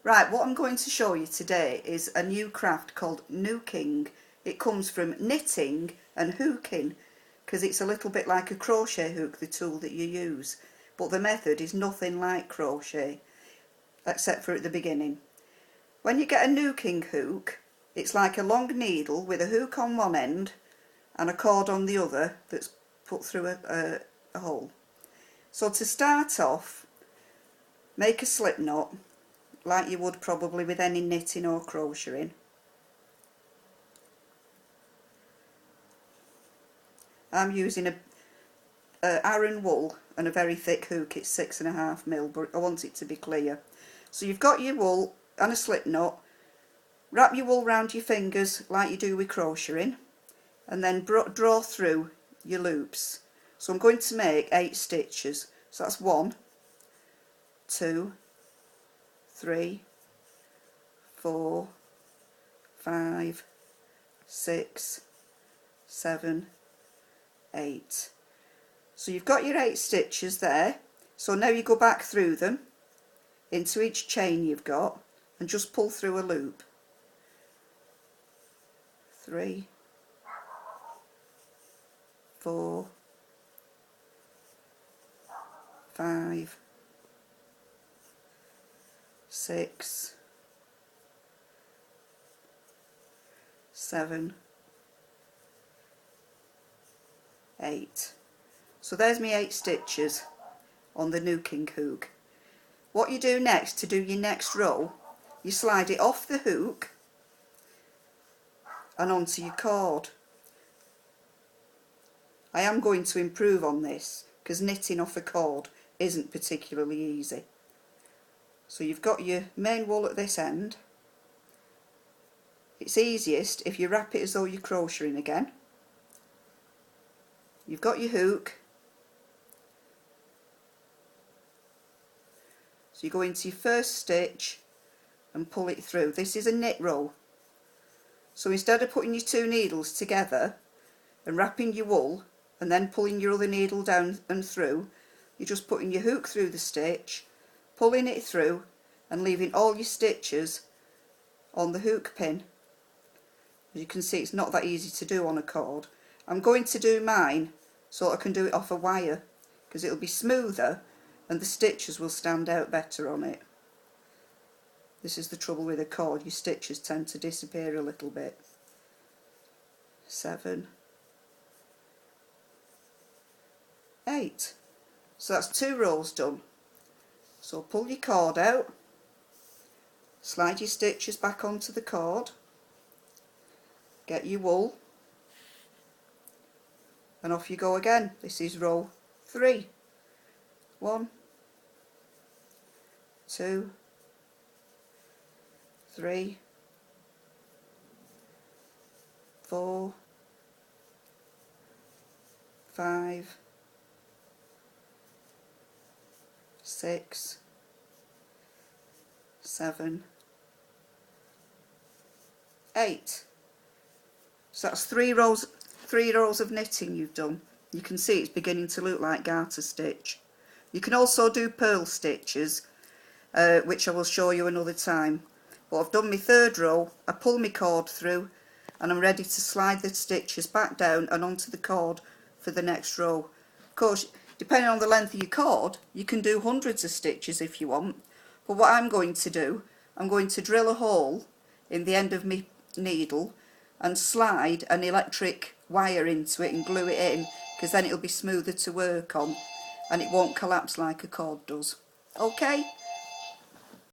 Right, what I'm going to show you today is a new craft called Knooking. It comes from knitting and hooking, because it's a little bit like a crochet hook, the tool that you use, but the method is nothing like crochet, except for at the beginning. When you get a Knooking hook, it's like a long needle with a hook on one end and a cord on the other that's put through a hole. So to start off, make a slip knot like you would probably with any knitting or crocheting. I'm using a Aran wool and a very thick hook. It's 6.5mm, but I want it to be clear. So you've got your wool and a slip knot. Wrap your wool round your fingers like you do with crocheting, and then draw through your loops. So I'm going to make 8 stitches. So that's 1, 2, 3, 4, 5, 6, 7, 8. So you've got your 8 stitches there. So now you go back through them into each chain you've got and just pull through a loop. 3, 4, 5, 6, 7, 8. So there's my 8 stitches on the Knooking hook. What you do next, to do your next row, you slide it off the hook and onto your cord. I am going to improve on this because knitting off a cord isn't particularly easy. So you've got your main wool at this end. It's easiest if you wrap it as though you're crocheting again. You've got your hook. So you go into your first stitch and pull it through. This is a knit row. So instead of putting your 2 needles together and wrapping your wool and then pulling your other needle down and through, you're just putting your hook through the stitch, pulling it through and leaving all your stitches on the hook pin. As you can see, it's not that easy to do on a cord. I'm going to do mine so I can do it off a wire because it'll be smoother and the stitches will stand out better on it. This is the trouble with a cord, your stitches tend to disappear a little bit. 7, 8. So that's 2 rows done. So pull your cord out, slide your stitches back onto the cord, get your wool, and off you go again. This is row 3. 1, 2, 3, 4, 5, 6, 7, 8. So that's 3 rows of knitting you've done. You can see it's beginning to look like garter stitch. You can also do purl stitches, which I will show you another time. But I've done my 3rd row, I pull my cord through and I'm ready to slide the stitches back down and onto the cord for the next row. Of course, depending on the length of your cord, you can do hundreds of stitches if you want. But what I'm going to do, I'm going to drill a hole in the end of my needle and slide an electric wire into it and glue it in, because then it'll be smoother to work on and it won't collapse like a cord does. Okay,